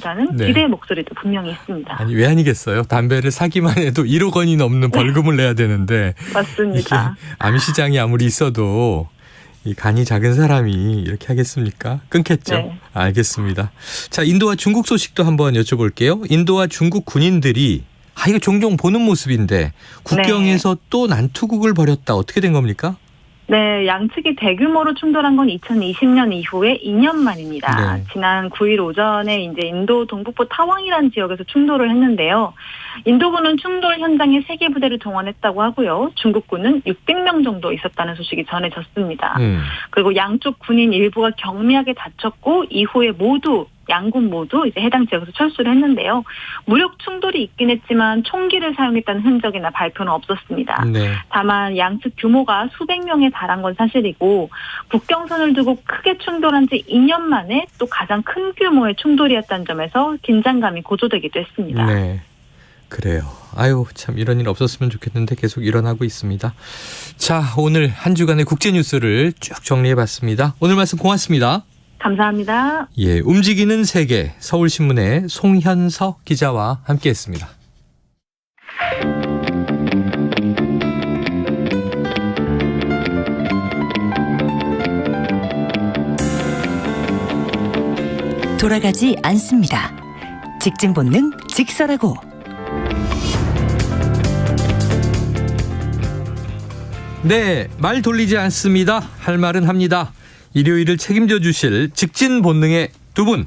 않을까라는 네. 기대의 목소리도 분명히 있습니다. 아니 왜 아니겠어요? 담배를 사기만 해도 1억 원이 넘는 벌금을 내야 되는데 맞습니다. 이게 암시장이 아무리 있어도 이 간이 작은 사람이 이렇게 하겠습니까? 끊겠죠. 네. 알겠습니다. 자, 인도와 중국 소식도 한번 여쭤볼게요. 인도와 중국 군인들이 이거 종종 보는 모습인데 국경에서 또 난투극을 벌였다. 어떻게 된 겁니까? 네, 양측이 대규모로 충돌한 건 2020년 이후에 2년 만입니다. 네. 지난 9일 오전에 이제 인도 동북부 타왕이라는 지역에서 충돌을 했는데요. 인도군은 충돌 현장에 3개 부대를 동원했다고 하고요. 중국군은 600명 정도 있었다는 소식이 전해졌습니다. 그리고 양쪽 군인 일부가 경미하게 다쳤고 이후에 양군 모두 이제 해당 지역에서 철수를 했는데요. 무력 충돌이 있긴 했지만 총기를 사용했다는 흔적이나 발표는 없었습니다. 네. 다만 양측 규모가 수백 명에 달한 건 사실이고 국경선을 두고 크게 충돌한 지 2년 만에 또 가장 큰 규모의 충돌이었다는 점에서 긴장감이 고조되기도 했습니다. 네. 그래요. 아유, 참 이런 일 없었으면 좋겠는데 계속 일어나고 있습니다. 자, 오늘 한 주간의 국제 뉴스를 쭉 정리해봤습니다. 오늘 말씀 고맙습니다. 감사합니다. 예, 움직이는 세계 서울신문의 송현석 기자와 함께했습니다. 돌아가지 않습니다. 직진 본능 직설하고. 네, 말 돌리지 않습니다. 할 말은 합니다. 일요일을 책임져 주실 직진 본능의 두 분,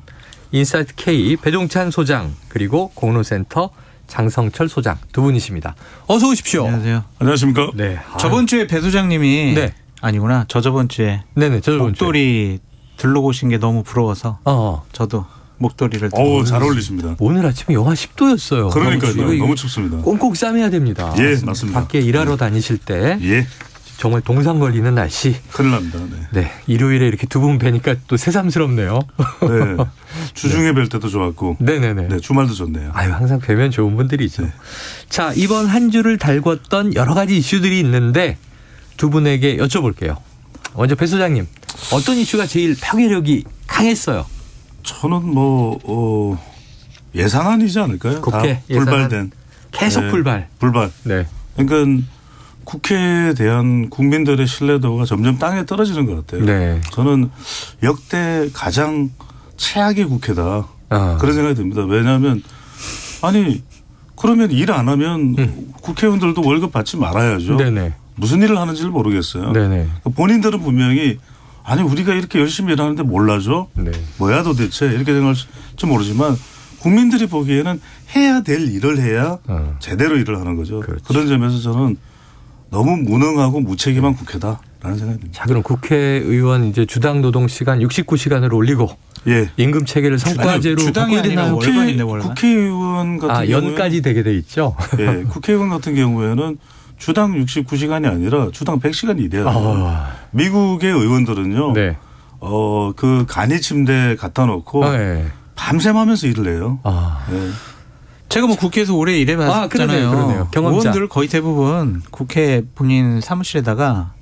인사이트 K 배종찬 소장 그리고 공로센터 장성철 소장 두 분이십니다. 어서 오십시오. 안녕하세요. 안녕하십니까? 네, 저번 주에 배 소장님이 네. 아니구나. 저번 주에 네네, 저번 주에. 목도리 들러오신 게 너무 부러워서 저도 목도리를 어우, 잘 어울리십니다. 오늘 아침에 영하 10도였어요. 그러니까요. 너무 춥습니다. 꽁꽁 싸매야 됩니다. 예, 맞습니다. 밖에 일하러 다니실 때 예, 정말 동상 걸리는 날씨. 큰일 납니다. 네. 네, 일요일에 이렇게 두 분 뵈니까 또 새삼스럽네요. 네. 주중에 뵐 때도 좋았고, 네네네. 네, 주말도 좋네요. 아유, 항상 뵈면 좋은 분들이죠. 네. 자, 이번 한 주를 달궜던 여러 가지 이슈들이 있는데 두 분에게 여쭤볼게요. 먼저 배 소장님, 어떤 이슈가 제일 파괴력이 강했어요? 저는 예산안이지 않을까요? 국회 다 불발된. 계속 네, 불발. 불발. 네. 그러니까 국회에 대한 국민들의 신뢰도가 점점 땅에 떨어지는 것 같아요. 네. 저는 역대 가장 최악의 국회다. 아. 그런 생각이 듭니다. 왜냐하면 아니 그러면 일 안 하면 국회의원들도 월급 받지 말아야죠. 네네. 무슨 일을 하는지를 모르겠어요. 네네. 본인들은 분명히 아니 우리가 이렇게 열심히 일하는데 몰라줘? 네. 뭐야 도대체 이렇게 생각할지 모르지만 국민들이 보기에는 해야 될 일을 해야 제대로 일을 하는 거죠. 그렇죠. 그런 점에서 저는 너무 무능하고 무책임한 국회다라는 생각이 듭니다. 자, 그럼 국회의원 이제 주당 노동 시간 69시간을 올리고 예. 임금 체계를 성과제로 주당이 바꿔야 되나요? 아니라 월간인데 월간. 국회의원 같은 경우에 연까지 되게 돼 있죠. 예, 국회의원 같은 경우에는 주당 69시간이 아니라 주당 100시간 일해야 돼요. 미국의 의원들은요. 네. 그 간이 침대 갖다 놓고 네. 밤샘 하면서 일을 해요. 예. 제가 뭐 국회에서 오래 일해봤잖아요. 그러네요. 경험자. 의원들 거의 대부분 국회 본인 사무실에다가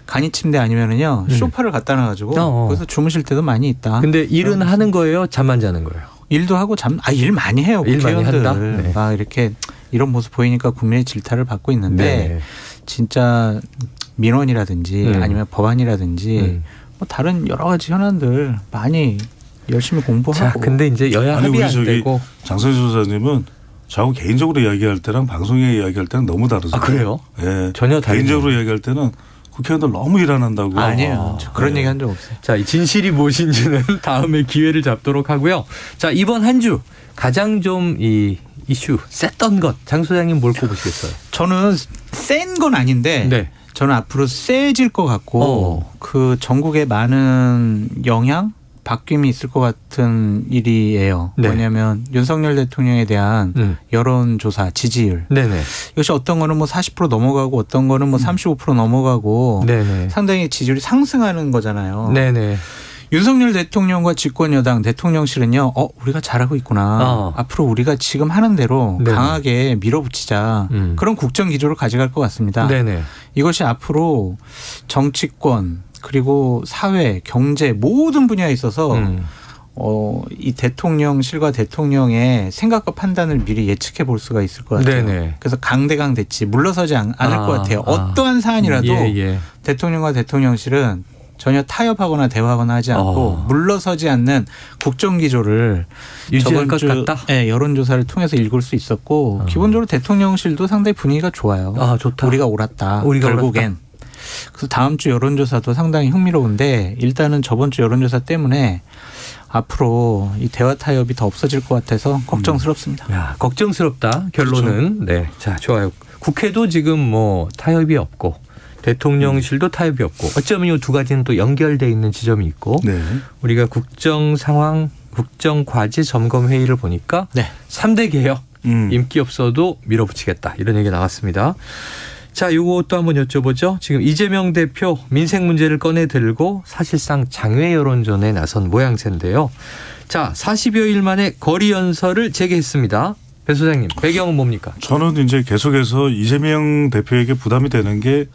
간이 침대 아니면은요 소파를 갖다 놔가지고 거기서 주무실 때도 많이 있다. 근데 일은 하는 거예요? 잠만 자는 거예요? 일도 하고 일 많이 해요. 일 많이 국회의원들. 한다? 네. 막 이렇게 이런 모습 보이니까 국민의 질타를 받고 있는데 네. 진짜 민원이라든지 아니면 법안이라든지 뭐 다른 여러 가지 현안들 많이 열심히 공부하고. 자, 근데 이제 여야 합의 안 되고. 장성희 소장님은 저하고 개인적으로 이야기할 때랑 방송에 이야기할 때는 너무 다르죠. 아, 그래요? 예. 전혀 다르죠. 개인적으로 이야기할 때는 국회의원들 너무 일 안 한다고. 아니에요. 그런 네. 얘기 한 적 없어요. 자, 이 진실이 무엇인지는 다음에 기회를 잡도록 하고요. 자, 이번 한 주 가장 좀 이 이슈 셌던 것 장 소장님 뭘 꼽으시겠어요? 저는 센 건 아닌데 네. 저는 앞으로 세질 것 같고 그 전국에 많은 영향 바뀜이 있을 것 같은 일이에요. 네. 뭐냐면 윤석열 대통령에 대한 여론조사 지지율. 네네. 이것이 어떤 거는 뭐 40% 넘어가고 어떤 거는 뭐 35% 넘어가고 네네. 상당히 지지율이 상승하는 거잖아요. 네네. 윤석열 대통령과 집권여당 대통령실은요. 우리가 잘하고 있구나. 앞으로 우리가 지금 하는 대로 네네. 강하게 밀어붙이자. 그런 국정 기조를 가져갈 것 같습니다. 네네. 이것이 앞으로 정치권 그리고 사회, 경제 모든 분야에 있어서 이 대통령실과 대통령의 생각과 판단을 미리 예측해 볼 수가 있을 것 같아요. 네네. 그래서 강대강대치 물러서지 않을 것 같아요. 어떠한 사안이라도 대통령과 대통령실은 전혀 타협하거나 대화하거나 하지 않고 물러서지 않는 국정기조를 유지할 것 같다. 네, 여론조사를 통해서 읽을 수 있었고 기본적으로 대통령실도 상당히 분위기가 좋아요. 좋다. 우리가 옳았다. 결국엔. 옳았다. 그래서 다음 주 여론조사도 상당히 흥미로운데 일단은 저번 주 여론조사 때문에 앞으로 이 대화 타협이 더 없어질 것 같아서 걱정스럽습니다. 야, 걱정스럽다. 결론은. 그렇죠. 네, 자 좋아요. 국회도 지금 뭐 타협이 없고 대통령실도 타협이 없고 어쩌면 이 두 가지는 또 연결돼 있는 지점이 있고 네. 우리가 국정 상황, 국정 과제 점검 회의를 보니까 3대 개혁 인기 없어도 밀어붙이겠다 이런 얘기 나왔습니다. 자, 요것도 한번 여쭤보죠. 지금 이재명 대표 민생 문제를 꺼내 들고 사실상 장외 여론전에 나선 모양새인데요. 자, 40여일 만에 거리 연설을 재개했습니다. 배 소장님, 배경은 뭡니까? 저는 이제 계속해서 이재명 대표에게 부담이 되는 게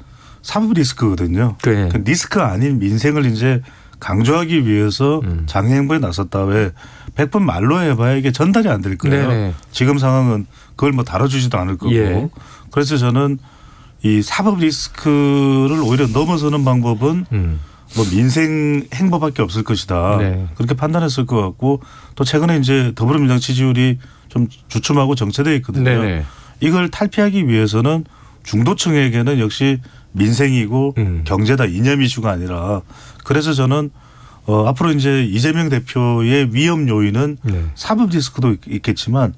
사법 리스크거든요. 네. 그 리스크 아닌 민생을 이제 강조하기 위해서 장외 행보에 나섰다. 왜 100번 말로 해봐야 이게 전달이 안 될 거예요. 네네. 지금 상황은 그걸 뭐 다뤄주지도 않을 거고. 예. 그래서 저는 이 사법 리스크를 오히려 넘어서는 방법은 뭐 민생 행보밖에 없을 것이다. 네. 그렇게 판단했을 것 같고 또 최근에 이제 더불어민주당 지지율이 좀 주춤하고 정체되어 있거든요. 네네. 이걸 탈피하기 위해서는 중도층에게는 역시 민생이고 경제다 이념 이슈가 아니라 그래서 저는 앞으로 이제 이재명 대표의 위험 요인은 사법 리스크도 있겠지만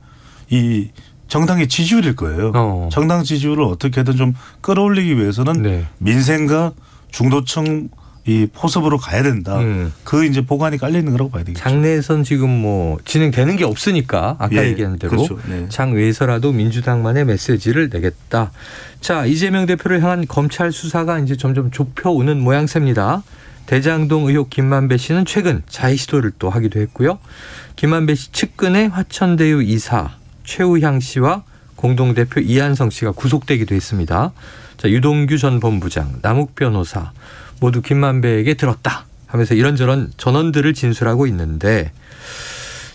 이 정당의 지지율일 거예요. 정당 지지율을 어떻게든 좀 끌어올리기 위해서는 민생과 중도층 이 포섭으로 가야 된다. 그 이제 보관이 깔려 있는 거라고 봐야 되겠죠. 장내에선 지금 뭐 진행되는 게 없으니까 아까 얘기한 대로 그렇죠. 네. 장외에서라도 민주당만의 메시지를 내겠다. 자, 이재명 대표를 향한 검찰 수사가 이제 점점 좁혀오는 모양새입니다. 대장동 의혹 김만배 씨는 최근 자해 시도를 또 하기도 했고요. 김만배 씨 측근의 화천대유 이사 최우향 씨와 공동대표 이한성 씨가 구속되기도 했습니다. 자, 유동규 전 본부장, 남욱 변호사 모두 김만배에게 들었다 하면서 이런저런 전원들을 진술하고 있는데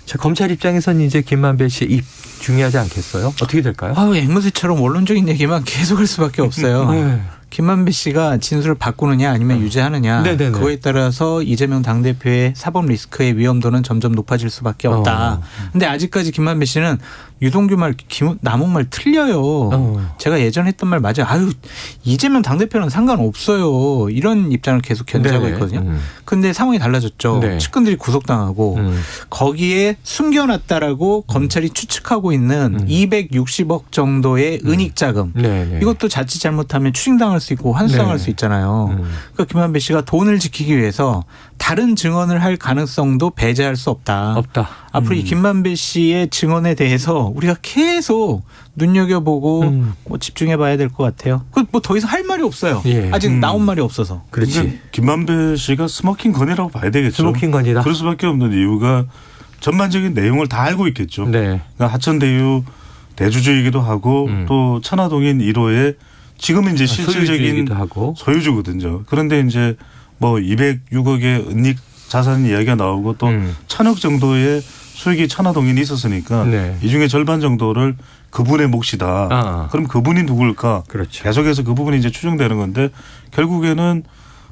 자, 검찰 입장에서는 이제 김만배 씨의 입 중요하지 않겠어요? 어떻게 될까요? 앵무새처럼 원론적인 얘기만 계속할 수밖에 없어요. 김만배 씨가 진술을 바꾸느냐 아니면 유죄하느냐 그거에 따라서 이재명 당대표의 사법 리스크의 위험도는 점점 높아질 수밖에 없다. 근데 아직까지 김만배 씨는 유동규 말, 남욱 말 틀려요. 제가 예전에 했던 말 맞아요. 이재명 당대표는 상관없어요. 이런 입장을 계속 견지하고 있거든요. 근데 상황이 달라졌죠. 측근들이 구속당하고 거기에 숨겨놨다라고 검찰이 추측하고 있는 260억 정도의 은닉자금. 이것도 자칫 잘못하면 추징당할 수 있고 환수당할 수 있잖아요. 그러니까 김만배 씨가 돈을 지키기 위해서 다른 증언을 할 가능성도 배제할 수 없다. 앞으로 이 김만배 씨의 증언에 대해서 우리가 계속 눈여겨보고 뭐 집중해봐야 될 것 같아요. 뭐 더 이상 할 말이 없어요. 아직 나온 말이 없어서. 그렇지. 김만배 씨가 스모킹 건이라고 봐야 되겠죠. 스모킹 건이다. 그럴 수밖에 없는 이유가 전반적인 내용을 다 알고 있겠죠. 그러니까 하천대유 대주주이기도 하고 또 천화동인 1호의 지금은 이제 실질적인 소유주거든요. 그런데 이제 뭐 206억의 은닉 자산 이야기가 나오고 또 1,000억 정도의 수익이 천화동인이 있었으니까 이 중에 절반 정도를 그분의 몫이다. 그럼 그분이 누굴까? 그렇죠. 계속해서 그 부분이 이제 추정되는 건데 결국에는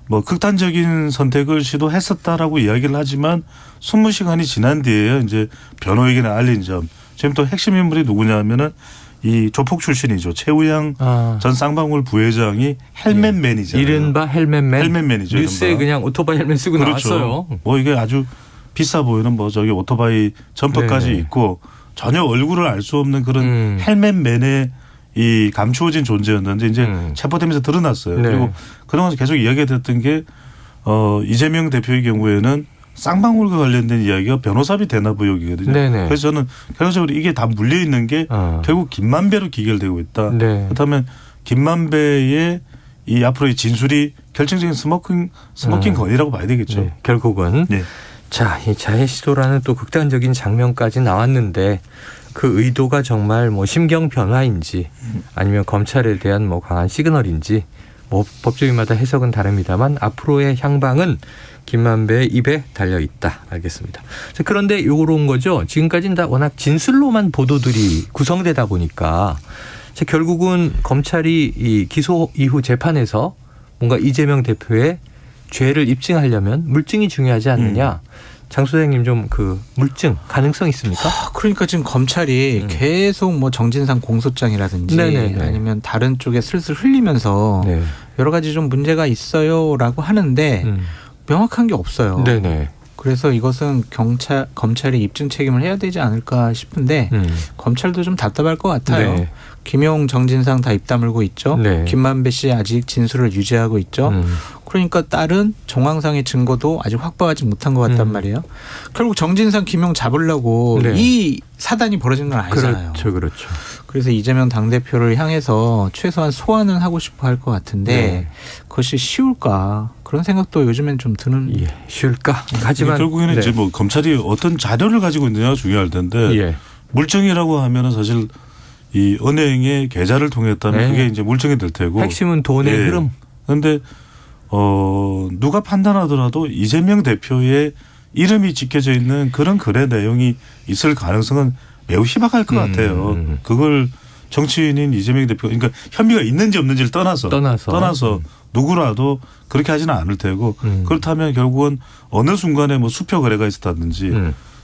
뭐 극단적인 선택을 시도했었다라고 이야기를 하지만 20시간이 지난 뒤에 이제 변호에게는 알린 점. 지금 또 핵심 인물이 누구냐면은 이 조폭 출신이죠. 최우양 전 쌍방울 부회장이 헬멧맨이잖아요. 이른바 헬멧맨. 헬멧맨이죠. 뉴스에 이른바. 그냥 오토바이 헬멧 쓰고 나왔어요. 뭐 이게 아주 비싸 보이는 뭐 저기 오토바이 점퍼까지 있고 전혀 얼굴을 알 수 없는 그런 헬멧맨의 이 감추어진 존재였는데 이제 체포되면서 드러났어요. 그리고 그동안 계속 이야기가 됐던 게 이재명 대표의 경우에는 쌍방울과 관련된 이야기가 변호사비 대납 의혹이거든요. 그래서 저는 결과적으로 이게 다 물려 있는 게 결국 김만배로 기결되고 있다. 그렇다면 김만배의 이 앞으로의 진술이 결정적인 스모킹 건이라고 봐야 되겠죠. 결국은. 자, 이 자해 시도라는 또 극단적인 장면까지 나왔는데 그 의도가 정말 뭐 심경 변화인지 아니면 검찰에 대한 뭐 강한 시그널인지 뭐 법조인마다 해석은 다릅니다만 앞으로의 향방은 김만배의 입에 달려 있다. 알겠습니다. 자, 그런데 요런 거죠. 지금까지는 다 워낙 진술로만 보도들이 구성되다 보니까 자, 결국은 검찰이 이 기소 이후 재판에서 뭔가 이재명 대표의 죄를 입증하려면 물증이 중요하지 않느냐. 장 소장님 좀 그 물증 가능성 있습니까? 그러니까 지금 검찰이 계속 뭐 정진상 공소장이라든지 네네네. 아니면 다른 쪽에 슬슬 흘리면서 네. 여러 가지 좀 문제가 있어요라고 하는데 명확한 게 없어요. 네네. 그래서 이것은 검찰이 입증 책임을 해야 되지 않을까 싶은데 검찰도 좀 답답할 것 같아요. 네. 김용, 정진상 다 입 다물고 있죠. 네. 김만배 씨 아직 진술을 유지하고 있죠. 그러니까 다른 정황상의 증거도 아직 확보하지 못한 것 같단 말이에요. 결국 정진상, 김용 잡으려고 네. 이 사단이 벌어진 건 아니잖아요. 그렇죠. 그래서 이재명 당대표를 향해서 최소한 소환은 하고 싶어 할 것 같은데 네. 그것이 쉬울까 그런 생각도 요즘엔 좀 드는. 예, 쉬울까? 하지만 결국에는 네. 이제 뭐 검찰이 어떤 자료를 가지고 있느냐가 중요할 텐데 예. 물증이라고 하면은 사실 이 은행의 계좌를 통했다면 네. 그게 이제 물증이 될 테고. 핵심은 돈의 예. 흐름. 그런데 누가 판단하더라도 이재명 대표의 이름이 찍혀져 있는 그런 거래 내용이 있을 가능성은 매우 희박할 것 같아요. 그걸 정치인인 이재명 대표, 그러니까 혐의가 있는지 없는지를 떠나서 누구라도 그렇게 하지는 않을 테고 그렇다면 결국은 어느 순간에 뭐 수표 거래가 있었다든지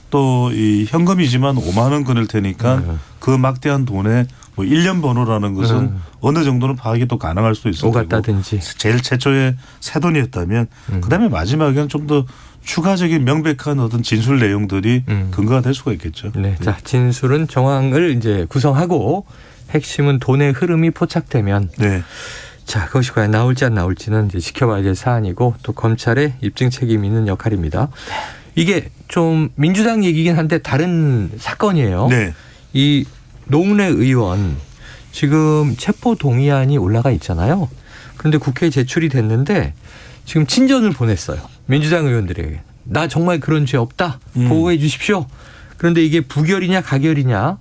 또 이 현금이지만 5만 원 끊을 테니까 그 막대한 돈에 뭐 1년 번호라는 것은 어느 정도는 파악이 또 가능할 수도 있을 오갔다든지. 테고 제일 최초의 새 돈이었다면 그다음에 마지막에는 좀 더 추가적인 명백한 어떤 진술 내용들이 근거가 될 수가 있겠죠. 네. 자, 진술은 정황을 이제 구성하고 핵심은 돈의 흐름이 포착되면 네. 자, 그것이 과연 나올지 안 나올지는 이제 지켜봐야 될 사안이고 또 검찰의 입증 책임이 있는 역할입니다. 이게 좀 민주당 얘기긴 한데 다른 사건이에요. 네. 이 노웅래 의원 지금 체포 동의안이 올라가 있잖아요. 그런데 국회에 제출이 됐는데 지금 친전을 보냈어요. 민주당 의원들에게. 나 정말 그런 죄 없다. 보호해 주십시오. 그런데 이게 부결이냐 가결이냐.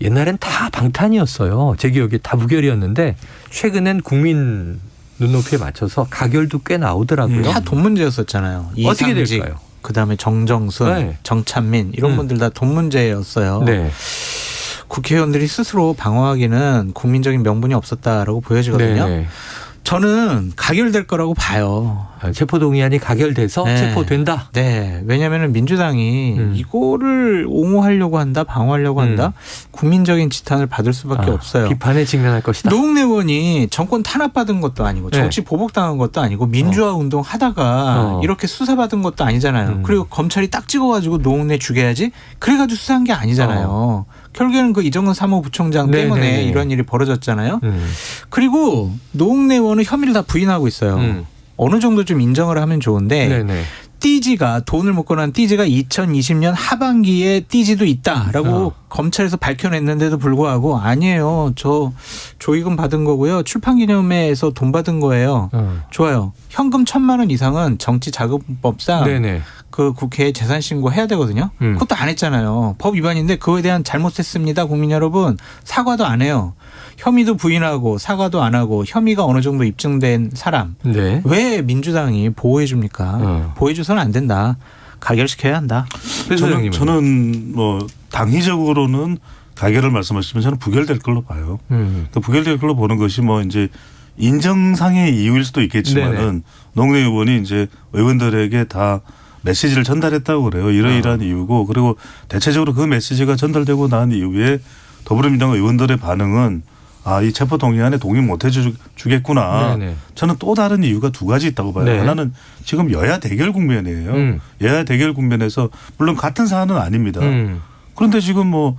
옛날엔 다 방탄이었어요. 제 기억에 다 부결이었는데 최근엔 국민 눈높이에 맞춰서 가결도 꽤 나오더라고요. 다 돈 문제였었잖아요. 어떻게 이상직, 될까요? 그다음에 정정순, 네. 정찬민 이런 분들 다 돈 문제였어요. 네. 국회의원들이 스스로 방어하기는 국민적인 명분이 없었다라고 보여지거든요. 네. 저는 가결될 거라고 봐요. 체포동의안이 가결돼서 네. 체포된다. 네. 왜냐하면 민주당이 이거를 옹호하려고 한다, 방어하려고 한다. 국민적인 지탄을 받을 수밖에 없어요. 비판에 직면할 것이다. 노웅래 의원이 정권 탄압받은 것도 아니고 정치 보복당한 것도 아니고 민주화 운동 하다가 이렇게 수사받은 것도 아니잖아요. 그리고 검찰이 딱 찍어가지고 노웅래 죽여야지 그래가지고 수사한 게 아니잖아요. 결국에는 그 이정근 사무부총장 때문에 이런 일이 벌어졌잖아요. 그리고 노웅래 의원은 혐의를 다 부인하고 있어요. 어느 정도 좀 인정을 하면 좋은데 네네. 띠지가 돈을 먹고 난 띠지가 2020년 하반기에 띠지도 있다라고 검찰에서 밝혀냈는데도 불구하고 아니에요. 저 조의금 받은 거고요. 출판기념회에서 돈 받은 거예요. 좋아요. 현금 1,000만 원 이상은 정치자금법상 네네. 그 국회에 재산 신고해야 되거든요. 그것도 안 했잖아요. 법 위반인데 그거에 대한 잘못했습니다. 국민 여러분. 사과도 안 해요. 혐의도 부인하고 사과도 안 하고 혐의가 어느 정도 입증된 사람. 네. 왜 민주당이 보호해 줍니까? 보호해 줘서는 안 된다. 가결시켜야 한다. 저는 뭐 당위적으로는 가결을 말씀하시면 저는 부결될 걸로 봐요. 부결될 걸로 보는 것이 뭐 이제 인정상의 이유일 수도 있겠지만은 노웅래 의원이 이제 의원들에게 다 메시지를 전달했다고 그래요. 이러이러한 이유고 그리고 대체적으로 그 메시지가 전달되고 난 이후에 더불어민주당 의원들의 반응은 이 체포동의안에 동의 못 해주겠구나. 네네. 저는 또 다른 이유가 두 가지 있다고 봐요. 하나는 지금 여야 대결 국면이에요. 여야 대결 국면에서 물론 같은 사안은 아닙니다. 그런데 지금 뭐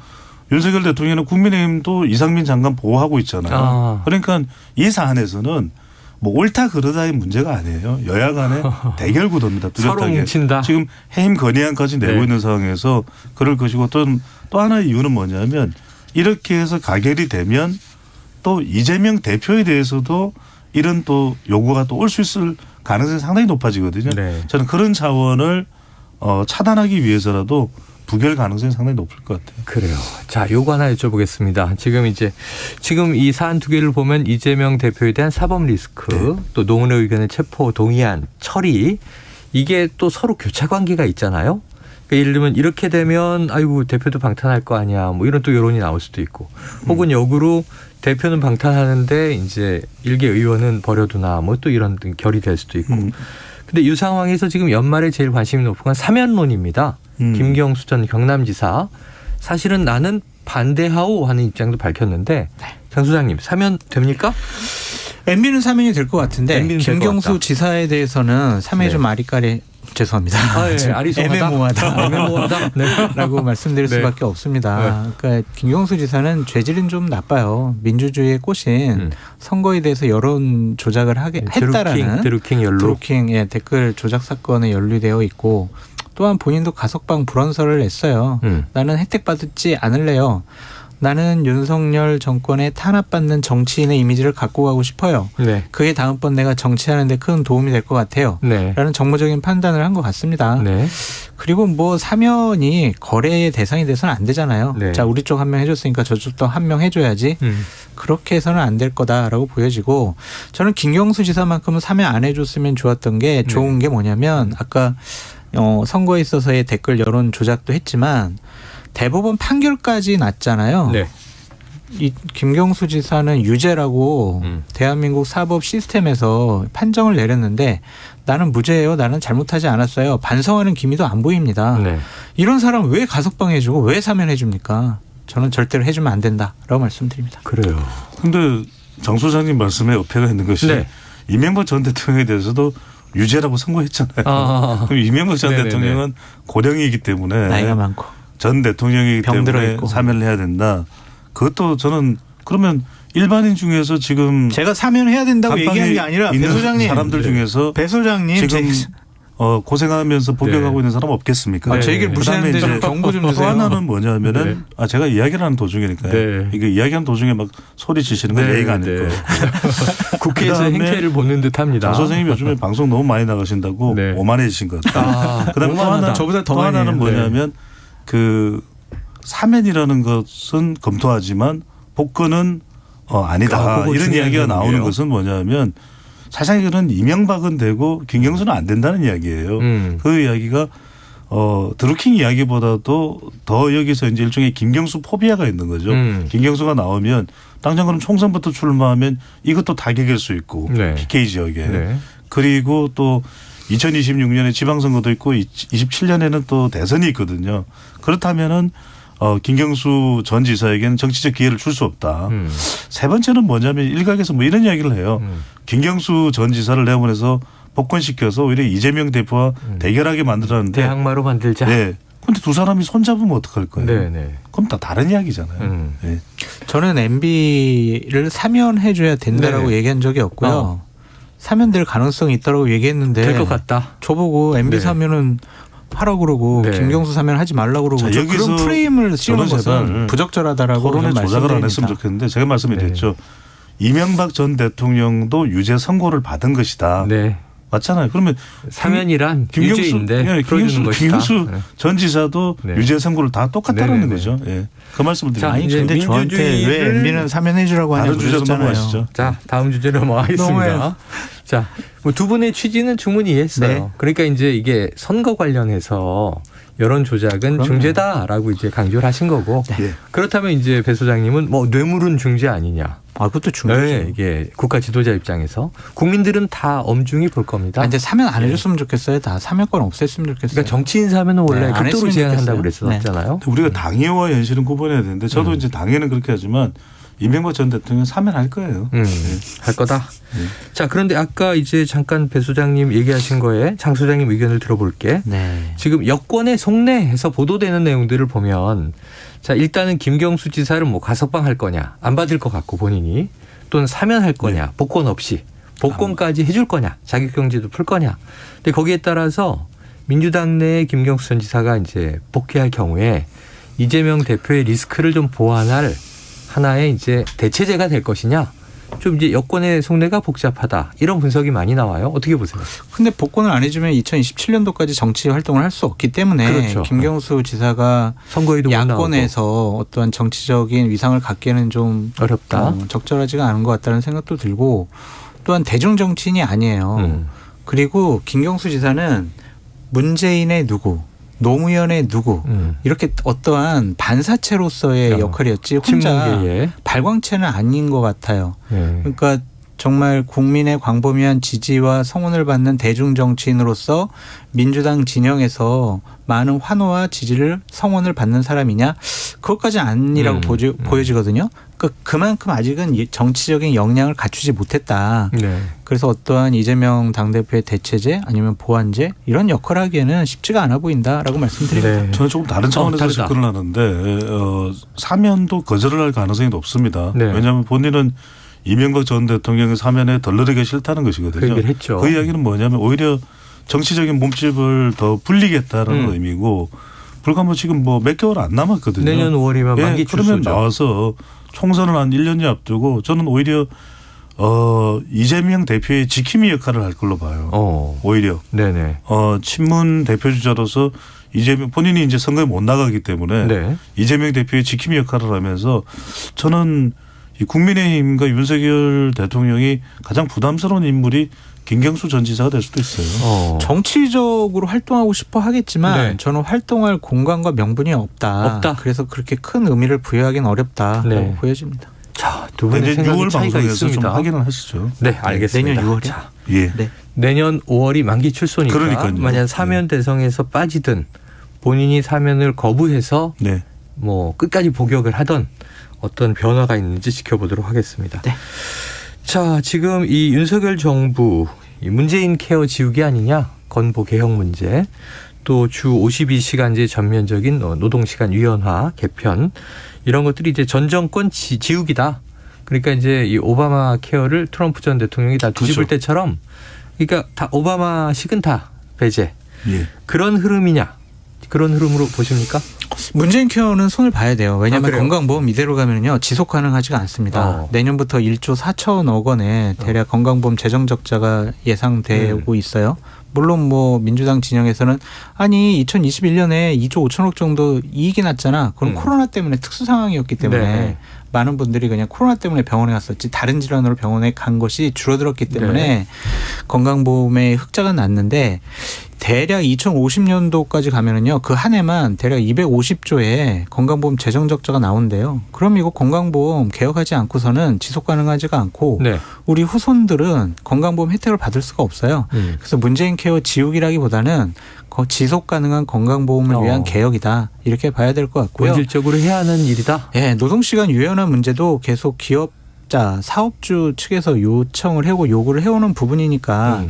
윤석열 대통령은 국민의힘도 이상민 장관 보호하고 있잖아요. 그러니까 이 사안에서는 뭐 옳다 그러다의 문제가 아니에요. 여야 간의 대결 구도입니다. 뚜렷하게. 서로 뭉친다. 지금 해임 건의안까지 내고 있는 상황에서 그럴 것이고 또 하나의 이유는 뭐냐면 이렇게 해서 가결이 되면 또 이재명 대표에 대해서도 이런 또 요구가 또 올 수 있을 가능성이 상당히 높아지거든요. 저는 그런 차원을 차단하기 위해서라도 부결 가능성이 상당히 높을 것 같아요. 그래요. 자, 요거 하나 여쭤보겠습니다. 지금 이 사안 두 개를 보면 이재명 대표에 대한 사법 리스크, 또 노웅래 의원의 체포 동의안 처리 이게 또 서로 교차 관계가 있잖아요. 그러니까 예를 들면 이렇게 되면 아이고 대표도 방탄할 거 아니야. 뭐 이런 또 여론이 나올 수도 있고 혹은 역으로 대표는 방탄하는데 이제 일개 의원은 버려두나 뭐 또 이런 결이 될 수도 있고. 근데 이 상황에서 지금 연말에 제일 관심이 높은 건 사면론입니다. 김경수 전 경남지사. 사실은 나는 반대하오 하는 입장도 밝혔는데 장 소장님 사면 됩니까? MB는 사면이 될 것 같은데 김경수 지사에 대해서는 사면이 좀 아리까리 죄송합니다. 애매모호하다. 애매모호하다. 네. 라고 말씀드릴 수밖에 없습니다. 그러니까 김경수 지사는 죄질은 좀 나빠요. 민주주의의 꽃인 선거에 대해서 여론 조작을 했다라는 드루킹 댓글 조작 사건에 연루되어 있고 또한 본인도 가석방 불언설을 냈어요. 나는 혜택 받지 않을래요. 나는 윤석열 정권에 탄압받는 정치인의 이미지를 갖고 가고 싶어요. 네. 그게 다음번 내가 정치하는 데 큰 도움이 될 것 같아요. 네. 라는 정무적인 판단을 한 것 같습니다. 네. 그리고 뭐 사면이 거래의 대상이 돼서는 안 되잖아요. 네. 자, 우리 쪽 한 명 해줬으니까 저쪽도 한 명 해줘야지. 그렇게 해서는 안 될 거다라고 보여지고 저는 김경수 지사만큼은 사면 안 해줬으면 좋았던 게 좋은 게 뭐냐면 아까 선거에 있어서의 댓글 여론 조작도 했지만 대법원 판결까지 났잖아요. 네. 이 김경수 지사는 유죄라고 대한민국 사법 시스템에서 판정을 내렸는데 나는 무죄예요. 나는 잘못하지 않았어요. 반성하는 기미도 안 보입니다. 네. 이런 사람 왜 가석방해주고 왜 사면해줍니까? 저는 절대로 해주면 안 된다라고 말씀드립니다. 그래요. 그런데 장 소장님 말씀에 어폐가 있는 것이 이명박 전 대통령에 대해서도 유죄라고 선고했잖아요. 그럼 이명박 전 대통령은 고령이기 때문에 나이가 많고 전 대통령이기 때문에 사면을 해야 된다. 그것도 저는 그러면 일반인 중에서 지금 제가 사면해야 된다고 얘기한 게 아니라 배 소장님 사람들 중에서 배 소장님 지금 고생하면서 복역하고 있는 사람 없겠습니까? 제 얘기를 무시하는데 좀 경고 좀 주세요. 또 하나는 뭐냐면은 제가 이야기를 하는 도중이니까요. 이게 이야기하는 도중에 막 소리 지시는 건 예의가 아닐 거예요. 국회에서 행태를 보는 듯합니다. 장 선생님 요즘에 방송 너무 많이 나가신다고 오만해지신 것 같아요. 그다음에 또 하나는 뭐냐면 그 사면이라는 것은 검토하지만 복권은 아니다. 이런 이야기가 나오는 것은 뭐냐면 사실은 이명박은 되고 김경수는 안 된다는 이야기예요. 그 이야기가 드루킹 이야기보다도 더 여기서 이제 일종의 김경수 포비아가 있는 거죠. 김경수가 나오면 당장 그럼 총선부터 출마하면 이것도 타격일 수 있고 PK 지역에 그리고 또 2026년에 지방선거도 있고 27년에는 또 대선이 있거든요. 그렇다면은 김경수 전 지사에게는 정치적 기회를 줄 수 없다. 세 번째는 뭐냐면 일각에서 뭐 이런 이야기를 해요. 김경수 전 지사를 내보내서 복권시켜서 오히려 이재명 대표와 대결하게 만들었는데 대항마로 만들자. 네. 그런데 두 사람이 손잡으면 어떡할 거예요. 그럼 다 다른 이야기잖아요. 네. 저는 MB를 사면해 줘야 된다라고 얘기한 적이 없고요. 사면될 가능성이 있다고 얘기했는데 될 것 같다. 저보고 MB 사면은 하라고 그러고 김경수 사면 하지 말라고 그러고 그런 프레임을 씌우는 것은 부적절하다라고 토론에 조작을 안 했으면 좋겠는데 제가 말씀을 드렸죠. 이명박 전 대통령도 유죄 선고를 받은 것이다. 맞잖아요. 그러면 사면이란 유죄인데 김경수 전 지사도 유죄 선고를 다 똑같다라는 거죠. 그 말씀을 드립니다. 아니 그런데 저한테 왜 MB는 사면해 주라고 하냐고 그러셨잖아요. 자 다음 주제로 넘어가겠습니다. 자, 뭐 두 분의 취지는 충분히 이해했어요. 그러니까 이제 이게 선거 관련해서 여론 조작은 중죄다라고 이제 강조를 하신 거고 그렇다면 이제 배 소장님은 뭐 뇌물은 중죄 아니냐. 그것도 중요해요. 이게 국가 지도자 입장에서 국민들은 다 엄중히 볼 겁니다. 근데 사면 안 해줬으면 좋겠어요. 다 사면권 없앴으면 좋겠어요. 그러니까 정치인 사면은 원래 극도로 제한한다고 그랬었잖아요. 우리가 당해와 현실은 구분해야 되는데 저도 이제 당해는 그렇게 하지만 이명박 전 대통령 사면할 거예요. 할 거다. 자, 그런데 아까 이제 잠깐 배 소장님 얘기하신 거에 장 소장님 의견을 들어볼게. 지금 여권의 속내에서 보도되는 내용들을 보면 자, 일단은 김경수 지사를 뭐 가석방 할 거냐, 안 받을 것 같고 본인이 또는 사면할 거냐, 복권 없이 복권까지 해줄 거냐, 자격정지도 풀 거냐. 근데 거기에 따라서 민주당 내에 김경수 전 지사가 이제 복귀할 경우에 이재명 대표의 리스크를 좀 보완할 하나의 이제 대체제가 될 것이냐. 좀 이제 여권의 속내가 복잡하다. 이런 분석이 많이 나와요. 어떻게 보세요? 근데 복권을 안 해주면 2027년도까지 정치 활동을 할 수 없기 때문에 김경수 지사가 선거에도 야권에서 어떠한 정치적인 위상을 갖기에는 좀 어렵다. 적절하지가 않은 것 같다는 생각도 들고 또한 대중 정치인이 아니에요. 그리고 김경수 지사는 문재인의 누구, 노무현의 누구 이렇게 어떠한 반사체로서의 역할이었지 혼자 친문계의. 발광체는 아닌 것 같아요. 그러니까 정말 국민의 광범위한 지지와 성원을 받는 대중정치인으로서 민주당 진영에서 많은 환호와 지지를 성원을 받는 사람이냐? 그것까지는 아니라고 보여지거든요. 그만큼 아직은 정치적인 역량을 갖추지 못했다. 네. 그래서 어떠한 이재명 당대표의 대체제 아니면 보완제 이런 역할을 하기에는 쉽지가 않아 보인다라고 말씀드립니다. 네. 저는 조금 다른 차원에서 접근을 하는데 사면도 거절을 할 가능성이 높습니다. 네. 왜냐하면 본인은 이명박 전 대통령의 사면에 덜러리기 싫다는 것이거든요. 그 얘기를 했죠. 그 이야기는 뭐냐면 오히려 정치적인 몸집을 더 불리겠다라는 의미고 불과 지금 몇 개월 안 남았거든요. 내년 5월이면 만기 출소죠. 그러면 나와서 총선을 한 1년이 앞두고 저는 오히려 이재명 대표의 지킴이 역할을 할 걸로 봐요. 오히려. 네네. 친문 대표주자로서 이재명 본인이 이제 선거에 못 나가기 때문에 네. 이재명 대표의 지킴이 역할을 하면서 저는 이 국민의힘과 윤석열 대통령이 가장 부담스러운 인물이 김경수 전 지사가 될 수도 있어요. 정치적으로 활동하고 싶어 하겠지만 네. 저는 활동할 공간과 명분이 없다. 그래서 그렇게 큰 의미를 부여하기는 어렵다라고 보여집니다. 자, 두 분의 내년 생각이 6월 차이가 방송에서 있습니다. 좀 확인을 하시죠. 네, 알겠습니다. 내년 6월이요? 자, 예. 네. 내년 5월이 만기 출소니까 그러니까요. 만약 사면 대성에서 빠지든 본인이 사면을 거부해서 네. 끝까지 복역을 하던 어떤 변화가 있는지 지켜보도록 하겠습니다. 네. 자, 지금 이 윤석열 정부 이 문재인 케어 지우기 아니냐, 건보 개혁 문제, 또 주 52시간제 전면적인 노동시간 유연화 개편 이런 것들이 이제 전 정권 지우기다. 그러니까 이제 이 오바마 케어를 트럼프 전 대통령이 다 뒤집을 때처럼, 그러니까 다 오바마식은 다 배제. 예. 그런 흐름이냐? 그런 흐름으로 보십니까? 문재인 케어는 손을 봐야 돼요. 왜냐하면 건강보험 이대로 가면요 지속 가능하지가 않습니다. 내년부터 1조 4천억 원의 대략 건강보험 재정 적자가 예상되고 있어요. 물론 민주당 진영에서는 아니 2021년에 2조 5천억 정도 이익이 났잖아. 그건 코로나 때문에 특수 상황이었기 때문에 많은 분들이 그냥 코로나 때문에 병원에 갔었지 다른 질환으로 병원에 간 것이 줄어들었기 때문에 건강보험에 흑자가 났는데 대략 2050년도까지 가면은요 그 한 해만 대략 250조의 건강보험 재정 적자가 나온대요. 그럼 이거 건강보험 개혁하지 않고서는 지속 가능하지가 않고 우리 후손들은 건강보험 혜택을 받을 수가 없어요. 그래서 문재인 케어 지우기라기보다는 지속 가능한 건강보험을 위한 개혁이다. 이렇게 봐야 될 것 같고요. 본질적으로 해야 하는 일이다. 네, 노동시간 유연화 문제도 계속 기업자, 사업주 측에서 요청을 하고 요구를 해오는 부분이니까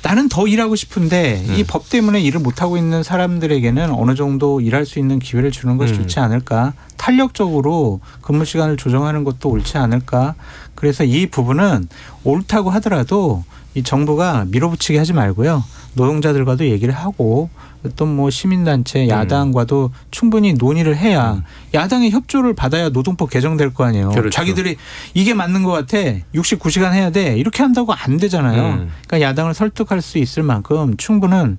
나는 더 일하고 싶은데 이 법 때문에 일을 못하고 있는 사람들에게는 어느 정도 일할 수 있는 기회를 주는 것이 좋지 않을까. 탄력적으로 근무 시간을 조정하는 것도 옳지 않을까. 그래서 이 부분은 옳다고 하더라도 이 정부가 밀어붙이게 하지 말고요. 노동자들과도 얘기를 하고 또 시민단체 야당과도 충분히 논의를 해야 야당의 협조를 받아야 노동법 개정될 거 아니에요. 그렇죠. 자기들이 이게 맞는 것 같아. 69시간 해야 돼. 이렇게 한다고 안 되잖아요. 그러니까 야당을 설득할 수 있을 만큼 충분한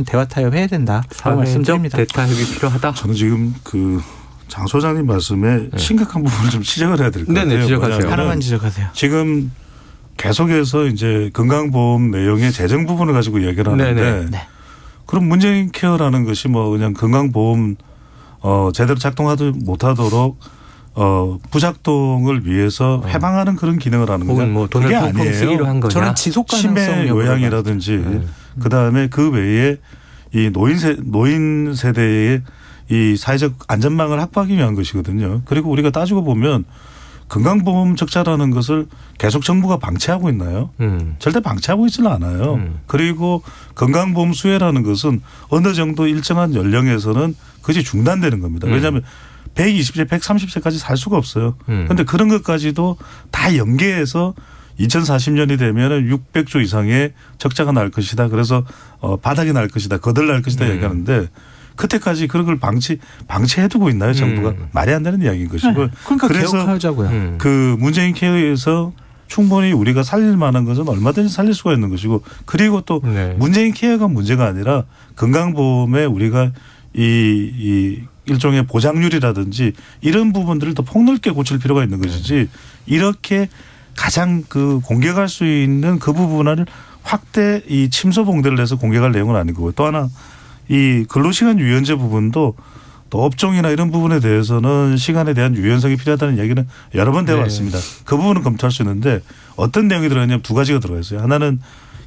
대화 타협해야 된다. 사회적 대타협이 필요하다. 저는 지금 장 소장님 말씀에 심각한 부분을 좀 지적을 해야 될 것 같아요. 지적하세요. 하나만 지적하세요. 지금 계속해서 이제 건강보험 내용의 재정 부분을 가지고 얘기를 하는데 그럼 문재인 케어라는 것이 그냥 건강보험 제대로 작동하지 못하도록 부작동을 위해서 해방하는 그런 기능을 하는 거냐? 돈을 펑펑 쓰기로 한 거냐? 저는 지속 가능성 치매 요양이라든지 그다음에 그 외에 이 노인 세대의 이 사회적 안전망을 확보하기 위한 것이거든요. 그리고 우리가 따지고 보면 건강보험 적자라는 것을 계속 정부가 방치하고 있나요? 절대 방치하고 있지는 않아요. 그리고 건강보험 수혜라는 것은 어느 정도 일정한 연령에서는 그것이 중단되는 겁니다. 왜냐하면 120세, 130세까지 살 수가 없어요. 그런데 그런 것까지도 다 연계해서 2040년이 되면 600조 이상의 적자가 날 것이다. 그래서 바닥이 날 것이다. 거덜 날 것이다 얘기하는데 그때까지 그런 걸 방치해두고 있나요, 정부가? 말이 안 되는 이야기인 것이고. 그러니까 그래서 개혁하자고요. 그 문재인 케어에서 충분히 우리가 살릴 만한 것은 얼마든지 살릴 수가 있는 것이고, 그리고 또 문재인 케어가 문제가 아니라 건강보험에 우리가 이 일종의 보장률이라든지 이런 부분들을 더 폭넓게 고칠 필요가 있는 것이지, 이렇게 가장 공격할 수 있는 그 부분을 확대 이 침소봉대를 내서 공격할 내용은 아닌 거고, 또 하나 이 근로시간 유연제 부분도 또 업종이나 이런 부분에 대해서는 시간에 대한 유연성이 필요하다는 얘기는 여러 번 되어 왔습니다. 그 부분은 검토할 수 있는데 어떤 내용이 들어가냐면 두 가지가 들어가 있어요. 하나는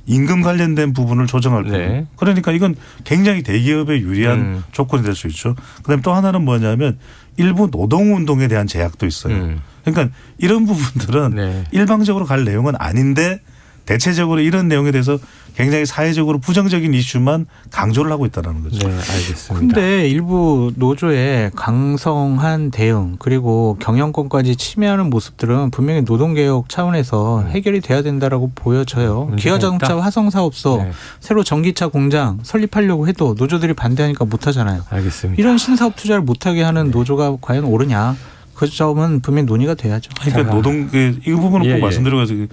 임금 관련된 부분을 조정할 부분. 그러니까 이건 굉장히 대기업에 유리한 조건이 될 수 있죠. 그다음에 또 하나는 뭐냐면 일부 노동운동에 대한 제약도 있어요. 그러니까 이런 부분들은 일방적으로 갈 내용은 아닌데 대체적으로 이런 내용에 대해서 굉장히 사회적으로 부정적인 이슈만 강조를 하고 있다는 거죠. 네, 알겠습니다. 그런데 일부 노조의 강성한 대응 그리고 경영권까지 침해하는 모습들은 분명히 노동개혁 차원에서 해결이 돼야 된다라고 보여져요. 기아자동차 화성사업소 새로 전기차 공장 설립하려고 해도 노조들이 반대하니까 못하잖아요. 알겠습니다. 이런 신사업 투자를 못하게 하는 노조가 과연 옳으냐. 그 점은 분명히 논의가 돼야죠. 그러니까 노동계 이 부분은 꼭 말씀드려가지고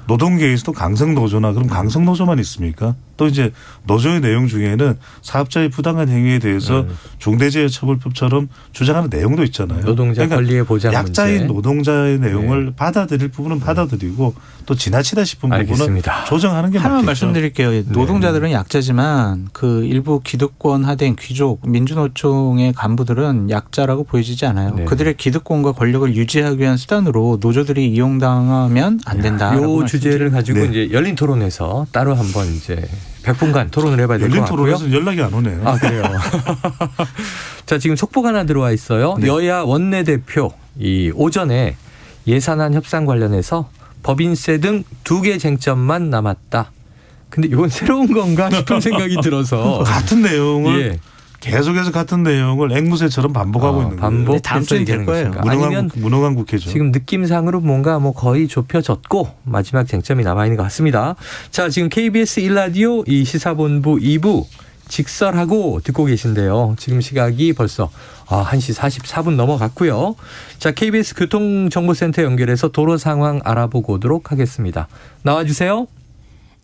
노동계에서도 강성노조나 그럼 강성노조만 있습니까? 또 이제 노조의 내용 중에는 사업자의 부당한 행위에 대해서 중대재해처벌법처럼 주장하는 내용도 있잖아요. 노동자 그러니까 권리의 보장 약자인 문제. 노동자의 내용을 받아들일 부분은 받아들이고 또 지나치다 싶은 부분은 알겠습니다. 조정하는 게 맞겠죠. 하나만 말씀드릴게요. 노동자들은 약자지만 그 일부 기득권화된 귀족 민주노총의 간부들은 약자라고 보여지지 않아요. 그들의 기득권과 권력을 유지하기 위한 수단으로 노조들이 이용당하면 안 된다. 이 주제를 가지고 이제 열린 토론에서 따로 한번 이제 100분간 토론을 해봐야 될 것 같고요. 열린 토론에서 연락이 안 오네요. 아, 그래요. 자, 지금 속보가 하나 들어와 있어요. 여야 원내대표 이 오전에 예산안 협상 관련해서 법인세 등 2개 쟁점만 남았다. 근데 이건 새로운 건가 싶은 생각이 들어서 같은 내용을 계속해서 같은 내용을 앵무새처럼 반복하고 있는 거예요. 반복 다음 주에 될 거예요. 아니면 무능한 국회죠. 지금 느낌상으로 뭔가 뭐 거의 좁혀졌고 마지막 쟁점이 남아있는 것 같습니다. 자, 지금 KBS 1라디오 이 시사본부 2부 직설하고 듣고 계신데요. 지금 시각이 벌써 1시 44분 넘어갔고요. 자, KBS 교통정보센터 연결해서 도로 상황 알아보고 오도록 하겠습니다. 나와주세요.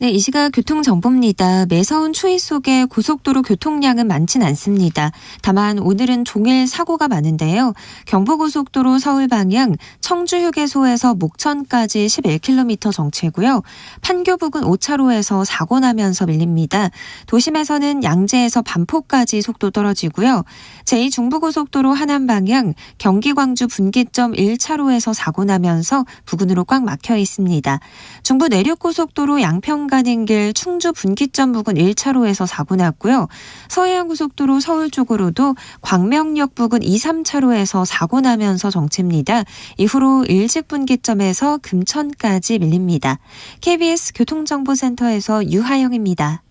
네, 이 시각 교통정보입니다. 매서운 추위 속에 고속도로 교통량은 많진 않습니다. 다만 오늘은 종일 사고가 많은데요. 경부고속도로 서울 방향 청주휴게소에서 목천까지 11km 정체고요. 판교 부근 5차로에서 사고 나면서 밀립니다. 도심에서는 양재에서 반포까지 속도 떨어지고요. 제2중부고속도로 하남 방향 경기 광주 분기점 1차로에서 사고 나면서 부근으로 꽉 막혀 있습니다. 중부 내륙고속도로 양평 가는 길 충주 분기점 부근 1차로에서 사고 났고요. 서해안고속도로 서울 쪽으로도 광명역 부근 2, 3차로에서 사고 나면서 정체입니다. 이후로 일직 분기점에서 금천까지 밀립니다. KBS 교통정보센터에서 유하영입니다.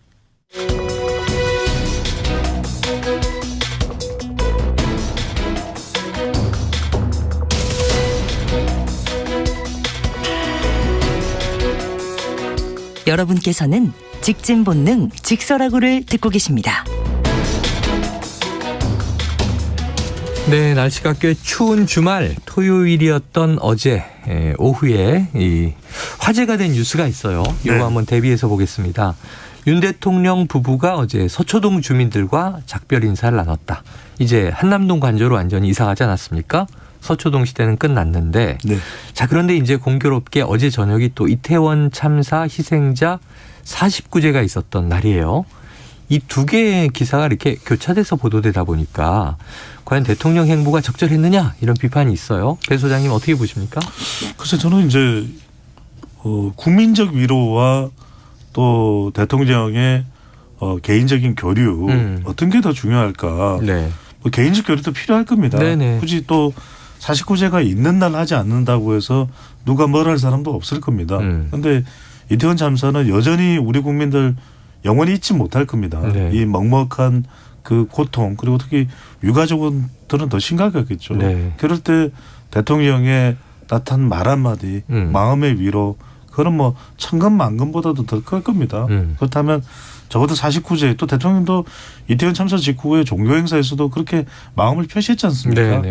여러분께서는 직진 본능 직설하고를 듣고 계십니다. 네, 날씨가 꽤 추운 주말 토요일이었던 어제 오후에 이 화제가 된 뉴스가 있어요. 이거 한번 대비해서 보겠습니다. 윤 대통령 부부가 어제 서초동 주민들과 작별 인사를 나눴다. 이제 한남동 관저로 완전히 이사 가지 않았습니까? 서초동 시대는 끝났는데 자, 그런데 이제 공교롭게 어제 저녁이 또 이태원 참사 희생자 49제가 있었던 날이에요. 이 두 개의 기사가 이렇게 교차돼서 보도되다 보니까 과연 대통령 행보가 적절했느냐 이런 비판이 있어요. 배 소장님 어떻게 보십니까? 글쎄 저는 이제 국민적 위로와 또 대통령의 개인적인 교류 어떤 게 더 중요할까. 뭐 개인적 교류도 필요할 겁니다. 굳이 또 49제가 있는 날 하지 않는다고 해서 누가 뭘 할 사람도 없을 겁니다. 그런데 이태원 참사는 여전히 우리 국민들 영원히 잊지 못할 겁니다. 이 먹먹한 그 고통 그리고 특히 유가족들은 더 심각하겠죠. 그럴 때 대통령의 따뜻한 말 한마디 마음의 위로 그건 뭐 천건 만건보다도 더 클 겁니다. 그렇다면 적어도 49제 또 대통령도 이태원 참사 직후에 종교 행사에서도 그렇게 마음을 표시했지 않습니까?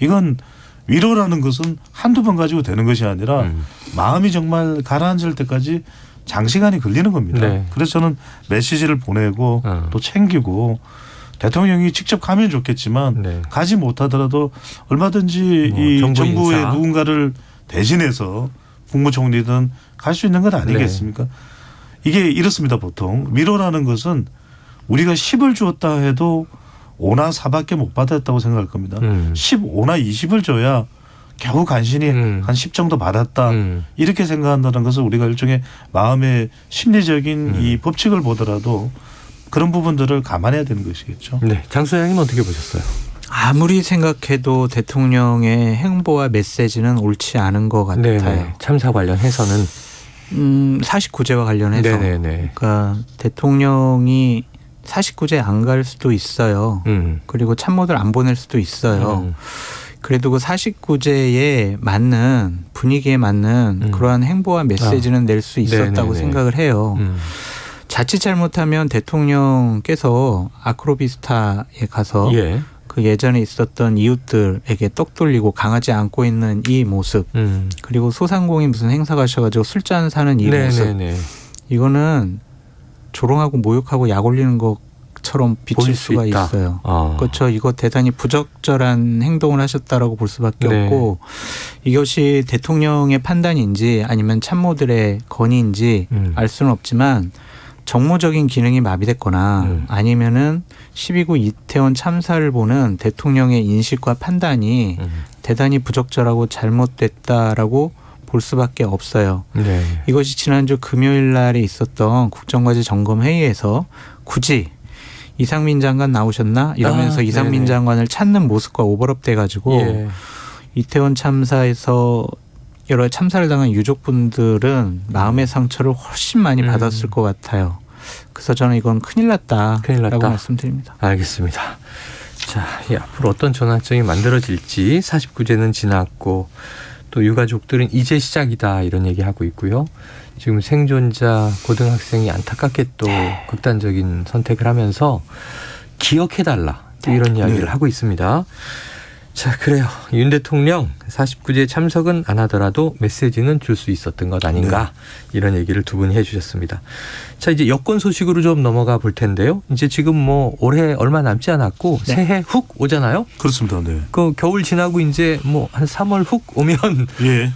이건 위로라는 것은 한두 번 가지고 되는 것이 아니라 마음이 정말 가라앉을 때까지 장시간이 걸리는 겁니다. 그래서 저는 메시지를 보내고 또 챙기고 대통령이 직접 가면 좋겠지만 가지 못하더라도 얼마든지 이 정부의 인사. 누군가를 대신해서 국무총리든 갈 수 있는 것 아니겠습니까? 이게 이렇습니다. 보통 위로라는 것은 우리가 10을 주었다 해도 5나 4밖에 못 받았다고 생각할 겁니다. 15나 20을 줘야 겨우 간신히 한 10 정도 받았다. 이렇게 생각한다는 것은 우리가 일종의 마음의 심리적인 이 법칙을 보더라도 그런 부분들을 감안해야 되는 것이겠죠. 네, 장 소장님 어떻게 보셨어요? 아무리 생각해도 대통령의 행보와 메시지는 옳지 않은 것 같아요. 네네. 참사 관련해서는 49제와 관련해서 네네네. 그러니까 대통령이 49제 안 갈 수도 있어요. 그리고 참모들 안 보낼 수도 있어요. 그래도 그 49제에 맞는 분위기에 맞는 그러한 행보와 메시지는 낼 수 있었다고 네네네. 생각을 해요. 자칫 잘못하면 대통령께서 아크로비스타에 가서 예. 그 예전에 있었던 이웃들에게 떡 돌리고 강하지 않고 있는 이 모습 그리고 소상공인 무슨 행사 가셔가지고 술잔 사는 이 모습 이거는 조롱하고 모욕하고 약 올리는 것처럼 비칠 수가 있어요. 그렇죠. 이거 대단히 부적절한 행동을 하셨다라고 볼 수밖에 없고 이것이 대통령의 판단인지 아니면 참모들의 건의인지 알 수는 없지만 정무적인 기능이 마비됐거나 아니면은 12구 이태원 참사를 보는 대통령의 인식과 판단이 대단히 부적절하고 잘못됐다라고 볼 수밖에 없어요. 네. 이것이 지난주 금요일 날에 있었던 국정과제 점검 회의에서 굳이 이상민 장관 나오셨나 이러면서 이상민 장관을 찾는 모습과 오버랩 돼가지고 이태원 참사에서 여러 참사를 당한 유족분들은 마음의 상처를 훨씬 많이 받았을 것 같아요. 그래서 저는 이건 큰일 났다라고 말씀드립니다. 알겠습니다. 자, 앞으로 어떤 전환점이 만들어질지 49제는 지났고 또 유가족들은 이제 시작이다 이런 얘기하고 있고요. 지금 생존자 고등학생이 안타깝게 또 극단적인 선택을 하면서 기억해달라 이런 이야기를 하고 있습니다. 자, 그래요. 윤 대통령 49제 참석은 안 하더라도 메시지는 줄 수 있었던 것 아닌가 이런 얘기를 두 분이 해주셨습니다. 자, 이제 여권 소식으로 좀 넘어가 볼 텐데요. 이제 지금 뭐 올해 얼마 남지 않았고 새해 훅 오잖아요. 그렇습니다. 네. 그 겨울 지나고 이제 뭐 한 3월 훅 오면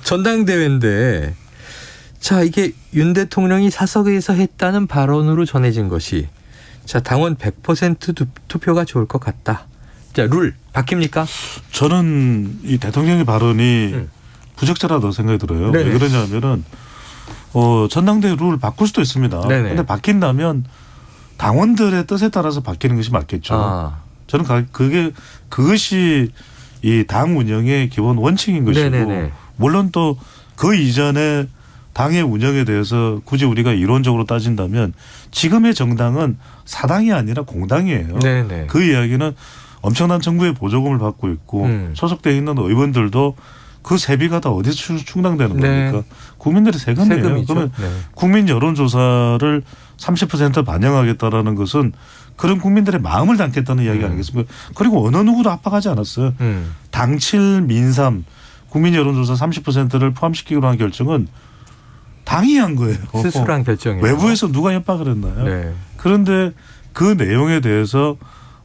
전당대회인데 자, 이게 윤 대통령이 사석에서 했다는 발언으로 전해진 것이 자, 당원 100% 투표가 좋을 것 같다. 자, 룰 바뀝니까? 저는 이 대통령의 발언이 부적절하다고 생각이 들어요. 왜 그러냐면은 전당대회 룰을 바꿀 수도 있습니다. 그런데 바뀐다면 당원들의 뜻에 따라서 바뀌는 것이 맞겠죠. 저는 그것이 이 당 운영의 기본 원칙인 것이고 물론 또 그 이전에 당의 운영에 대해서 굳이 우리가 이론적으로 따진다면 지금의 정당은 사당이 아니라 공당이에요. 그 이야기는 엄청난 정부의 보조금을 받고 있고 소속되어 있는 의원들도 그 세비가 다 어디서 충당되는 겁니까? 국민들의 세금이에요. 세금이죠. 그러면 국민 여론조사를 30% 반영하겠다라는 것은 그런 국민들의 마음을 담겠다는 이야기 아니겠습니까? 그리고 어느 누구도 압박하지 않았어요. 당칠 민삼 국민 여론조사 30%를 포함시키기로 한 결정은 당이 한 거예요. 스스로 한 결정이에요. 외부에서 누가 협박을 했나요? 그런데 그 내용에 대해서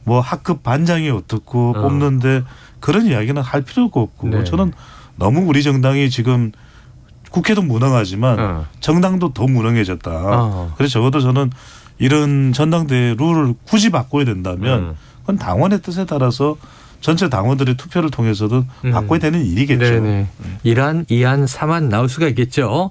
뭐 학급 반장이 어떻고 뽑는데 그런 이야기는 할 필요가 없고 저는 너무 우리 정당이 지금 국회도 무능하지만 정당도 더 무능해졌다. 그래서 적어도 저는 이런 전당대회 룰을 굳이 바꿔야 된다면 그건 당원의 뜻에 따라서 전체 당원들의 투표를 통해서도 바꿔야 되는 일이겠죠. 이란, 이안, 삼안 나올 수가 있겠죠.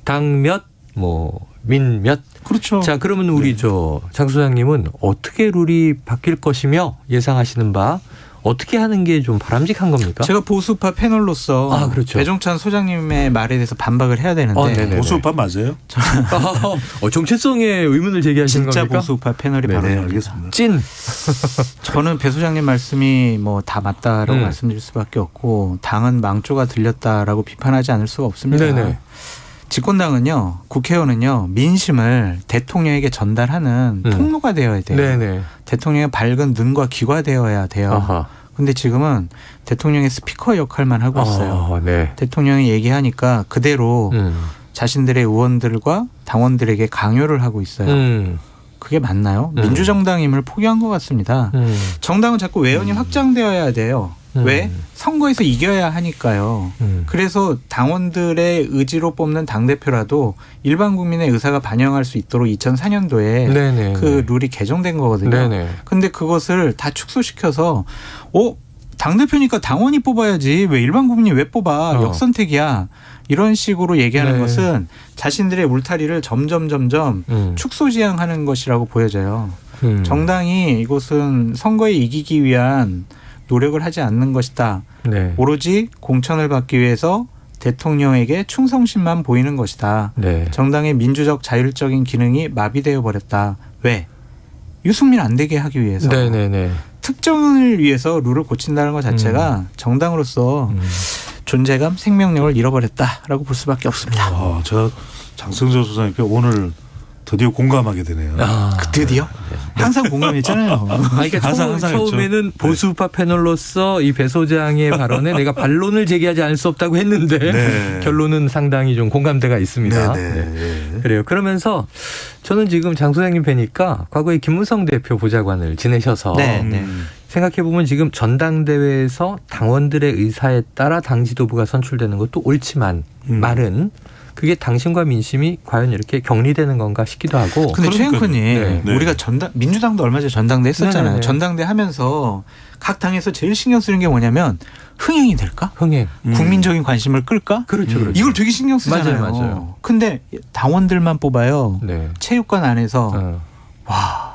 당 몇, 뭐 민 몇. 그렇죠. 자, 그러면 우리 장 소장님은 어떻게 룰이 바뀔 것이며 예상하시는 바 어떻게 하는 게 좀 바람직한 겁니까? 제가 보수파 패널로서 배종찬 소장님의 말에 대해서 반박을 해야 되는데 보수파 맞아요? 정체성의 의문을 제기하시는 진짜 겁니까? 보수파 패널이 바로 알겠습니다. 찐. 저는 배 소장님 말씀이 뭐 다 맞다라고 말씀드릴 수밖에 없고 당은 망조가 들렸다라고 비판하지 않을 수가 없습니다. 집권당은요, 국회의원은요, 민심을 대통령에게 전달하는 통로가 되어야 돼요. 대통령의 밝은 눈과 귀가 되어야 돼요. 그런데 지금은 대통령의 스피커 역할만 하고 있어요. 대통령이 얘기하니까 그대로 자신들의 의원들과 당원들에게 강요를 하고 있어요. 그게 맞나요? 민주정당임을 포기한 것 같습니다. 정당은 자꾸 외연이 확장되어야 돼요. 왜? 선거에서 이겨야 하니까요. 그래서 당원들의 의지로 뽑는 당대표라도 일반 국민의 의사가 반영할 수 있도록 2004년도에 네네. 그 룰이 개정된 거거든요. 그런데 그것을 다 축소시켜서 당대표니까 당원이 뽑아야지 왜 일반 국민이 왜 뽑아 역선택이야. 이런 식으로 얘기하는 것은 자신들의 울타리를 점점 축소지향하는 것이라고 보여져요. 정당이 이것은 선거에 이기기 위한 노력을 하지 않는 것이다. 네. 오로지 공천을 받기 위해서 대통령에게 충성심만 보이는 것이다. 네. 정당의 민주적 자율적인 기능이 마비되어 버렸다. 왜? 유승민 안 되게 하기 위해서. 네네네. 특정을 위해서 룰을 고친다는 것 자체가 정당으로서 존재감, 생명력을 잃어버렸다라고 볼 수밖에 없습니다. 저 장성철 소장님께 오늘 드디어 공감하게 되네요. 드디어? 항상 공감했잖아요. 그러니까 처음에는 보수파 패널로서 이 배 소장의 발언에 내가 반론을 제기하지 않을 수 없다고 했는데 결론은 상당히 좀 공감대가 있습니다. 그래요. 그러면서 저는 지금 장 소장님 뵈니까 과거에 김무성 대표 보좌관을 지내셔서 생각해보면 지금 전당대회에서 당원들의 의사에 따라 당 지도부가 선출되는 것도 옳지만 말은 그게 당신과 민심이 과연 이렇게 격리되는 건가 싶기도 하고. 근데 최영훈님 우리가 민주당도 얼마 전에 전당대 했었잖아요. 전당대 하면서 각 당에서 제일 신경 쓰는 게 뭐냐면 흥행이 될까? 흥행. 국민적인 관심을 끌까? 그렇죠. 이걸 되게 신경 쓰잖아요. 맞아요. 근데 당원들만 뽑아요. 체육관 안에서 와.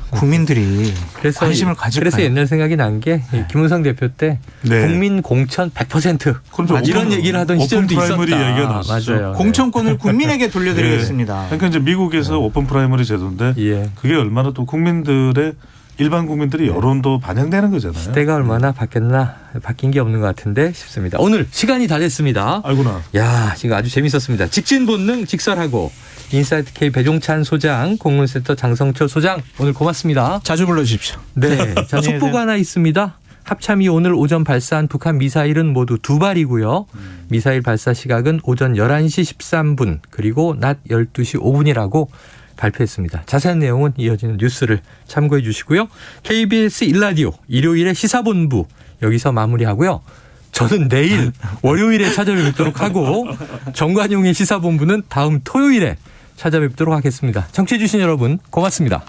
국민들이 관심을 가질까요? 그래서 옛날 생각이 난 게 김무성 대표 때 국민 공천 100% 이런 얘기를 하던 시절도 있었다. 얘기가 맞아요. 공천권을 국민에게 돌려드리겠습니다. 그러니까 이제 미국에서 오픈 프라이머리 제도인데 그게 얼마나 또 국민들의 일반 국민들이 여론도 반영되는 거잖아요. 때가 얼마나 바뀌었나 바뀐 게 없는 것 같은데 싶습니다. 오늘 시간이 다 됐습니다. 아이고나. 야, 지금 아주 재밌었습니다. 직진 본능 직설하고 인사이트 K 배종찬 소장, 공론센터 장성철 소장 오늘 고맙습니다. 자주 불러주십시오. 네, 자 속보가 하나 있습니다. 합참이 오늘 오전 발사한 북한 미사일은 모두 2발이고요. 미사일 발사 시각은 오전 11시 13분 그리고 낮 12시 5분이라고 발표했습니다. 자세한 내용은 이어지는 뉴스를 참고해 주시고요. KBS 1라디오 일요일에 시사본부 여기서 마무리하고요. 저는 내일 월요일에 찾아뵙도록 하고 정관용의 시사본부는 다음 토요일에 찾아뵙도록 하겠습니다. 청취해 주신 여러분 고맙습니다.